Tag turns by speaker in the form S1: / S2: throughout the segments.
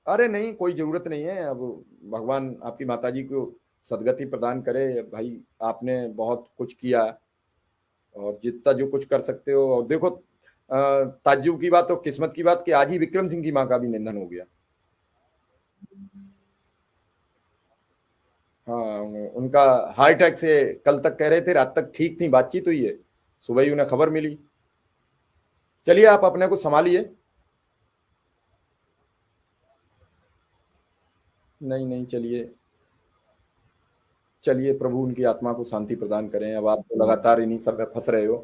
S1: अरे नहीं, कोई जरूरत नहीं है। अब भगवान आपकी माताजी को सदगति प्रदान करे भाई। आपने बहुत कुछ किया और जितना जो कुछ कर सकते हो। और देखो, ताज्जुब की बात और किस्मत की बात कि आज ही विक्रम सिंह की माँ का भी निधन हो गया। हाँ, उनका हार्ट अटैक से कल तक कह रहे थे, रात तक ठीक थी, बातचीत हुई है, सुबह ही उन्हें खबर मिली। चलिए, आप अपने को संभालिए। नहीं नहीं, चलिए। चलिए, प्रभु उनकी आत्मा को शांति प्रदान करें। अब आप तो लगातार इन्हीं सब में फंस रहे हो,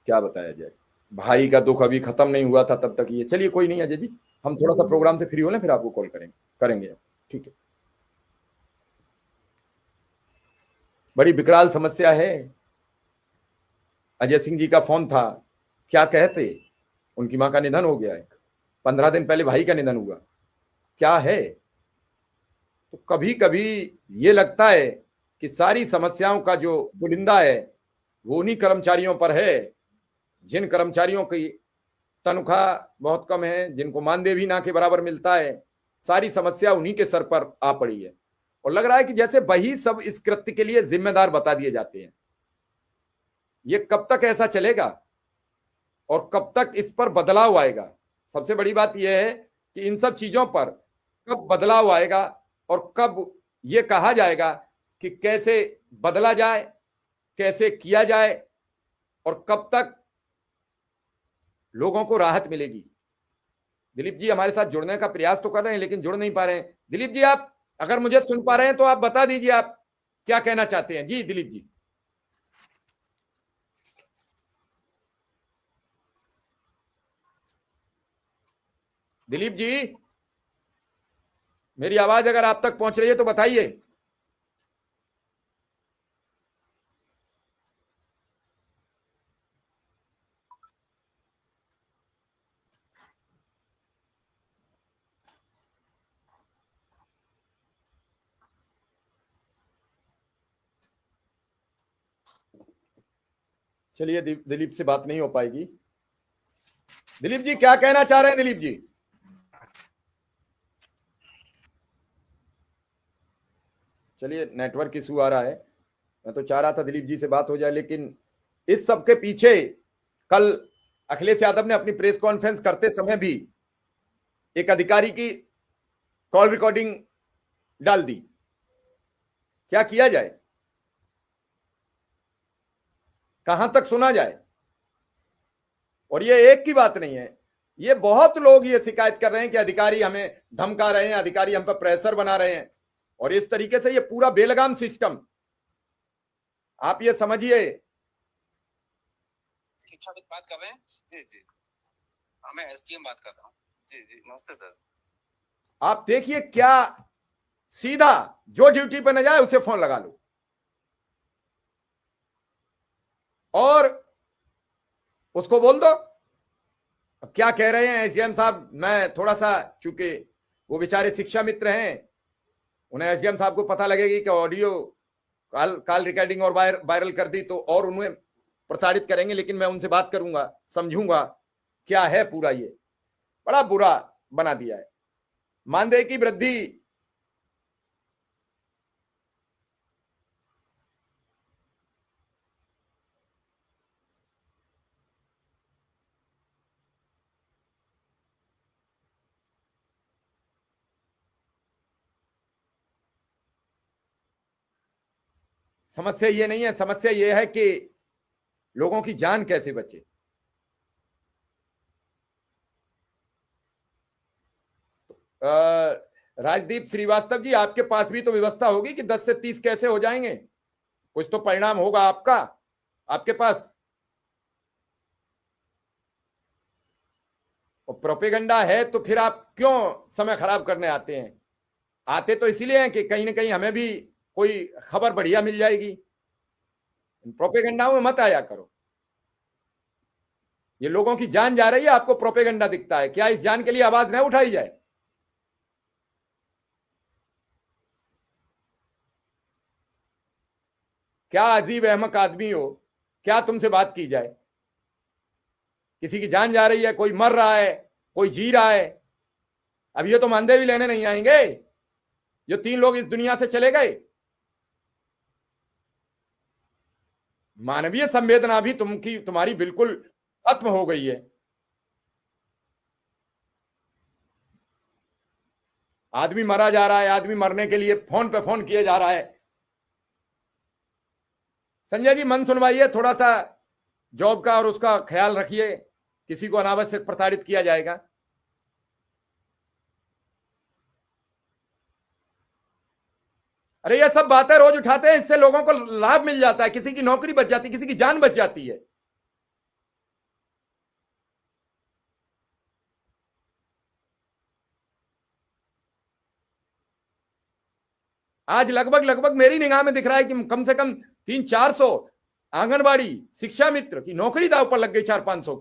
S1: क्या बताया जाए। भाई का दुख अभी खत्म नहीं हुआ था तब तक ये। चलिए, कोई नहीं अजय जी, हम थोड़ा सा प्रोग्राम से फ्री हो लें फिर आपको कॉल करेंगे करेंगे। ठीक है। बड़ी विकराल समस्या है। अजय सिंह जी का फोन था, क्या कहते, उनकी मां का निधन हो गया है। 15 दिन पहले भाई का निधन हुआ। क्या है। तो कभी कभी ये लगता है कि सारी समस्याओं का जो पुलिंदा है वो उन्हीं कर्मचारियों पर है, जिन कर्मचारियों की तनख्वाह बहुत कम है, जिनको मानदेय भी ना के बराबर मिलता है। सारी समस्या उन्हीं के सर पर आ पड़ी है। और लग रहा है कि जैसे वही सब इस कृत्य के लिए जिम्मेदार बता दिए जाते हैं। ये कब तक ऐसा चलेगा और कब तक इस पर बदलाव आएगा। सबसे बड़ी बात यह है कि इन सब चीजों पर कब बदलाव आएगा और कब यह कहा जाएगा कि कैसे बदला जाए, कैसे किया जाए, और कब तक लोगों को राहत मिलेगी। दिलीप जी हमारे साथ जुड़ने का प्रयास तो कर रहे हैं लेकिन जुड़ नहीं पा रहे हैं। दिलीप जी, आप अगर मुझे सुन पा रहे हैं तो आप बता दीजिए आप क्या कहना चाहते हैं। जी दिलीप जी। दिलीप जी, मेरी आवाज अगर आप तक पहुंच रही है तो बताइए। चलिए, दिलीप से बात नहीं हो पाएगी। दिलीप जी क्या कहना चाह रहे हैं दिलीप जी। चलिए, नेटवर्क इशू आ रहा है। मैं तो चाह रहा था दिलीप जी से बात हो जाए, लेकिन इस सब के पीछे कल अखिलेश यादव ने अपनी प्रेस कॉन्फ्रेंस करते समय भी एक अधिकारी की कॉल रिकॉर्डिंग डाल दी। क्या किया जाए, कहां तक सुना जाए। और ये एक की बात नहीं है, ये बहुत लोग ये शिकायत कर रहे हैं कि अधिकारी हमें धमका रहे हैं, अधिकारी हम पर प्रेशर बना रहे हैं। और इस तरीके से ये पूरा बेलगाम सिस्टम, आप ये समझिए। शिक्षा बात कर रहे हैं। जी जी, हाँ मैं एसडीएम बात कर रहा हूँ। जी जी, नमस्ते सर। आप देखिए क्या, सीधा जो ड्यूटी पर न जाए उसे फोन लगा लो। और उसको बोल दो। अब क्या कह रहे हैं एसडीएम साहब, मैं थोड़ा सा, चूंकि वो बेचारे शिक्षा मित्र हैं, उन्हें एसडीएम साहब को पता लगेगी कि ऑडियो कॉल कॉल रिकॉर्डिंग और वायरल कर दी तो और उन्हें प्रताड़ित करेंगे। लेकिन मैं उनसे बात करूंगा, समझूंगा क्या है पूरा। ये बड़ा बुरा बना दिया है। मानदेय की वृद्धि, समस्या ये नहीं है, समस्या ये है कि लोगों की जान कैसे बचे। राजदीप श्रीवास्तव जी, आपके पास भी तो व्यवस्था होगी कि 10 से 30 कैसे हो जाएंगे। कुछ तो परिणाम होगा आपका, आपके पास। और प्रोपेगंडा है तो फिर आप क्यों समय खराब करने आते हैं। आते तो इसीलिए हैं कि कहीं ना कहीं हमें भी कोई खबर बढ़िया मिल जाएगी। प्रोपेगंडाओं में मत आया करो। ये लोगों की जान जा रही है, आपको प्रोपेगंडा दिखता है। क्या इस जान के लिए आवाज न उठाई जाए। क्या अजीब अहमक आदमी हो, क्या तुमसे बात की जाए। किसी की जान जा रही है, कोई मर रहा है, कोई जी रहा है, अब ये तो मानदेय भी लेने नहीं आएंगे, ये 3 लोग इस दुनिया से चले गए। मानवीय संवेदना भी तुम्हारी बिल्कुल खत्म हो गई है। आदमी मरा जा रहा है, आदमी मरने के लिए फोन पे फोन किए जा रहा है। संजय जी मन सुनवाइए थोड़ा सा, जॉब का और उसका ख्याल रखिए, किसी को अनावश्यक प्रताड़ित किया जाएगा। अरे ये सब बातें रोज उठाते हैं, इससे लोगों को लाभ मिल जाता है, किसी की नौकरी बच जाती है, किसी की जान बच जाती है। आज लगभग लगभग मेरी निगाह में दिख रहा है कि कम से कम 300-400 आंगनबाड़ी शिक्षा मित्र की नौकरी दांव पर लग गई, 400-500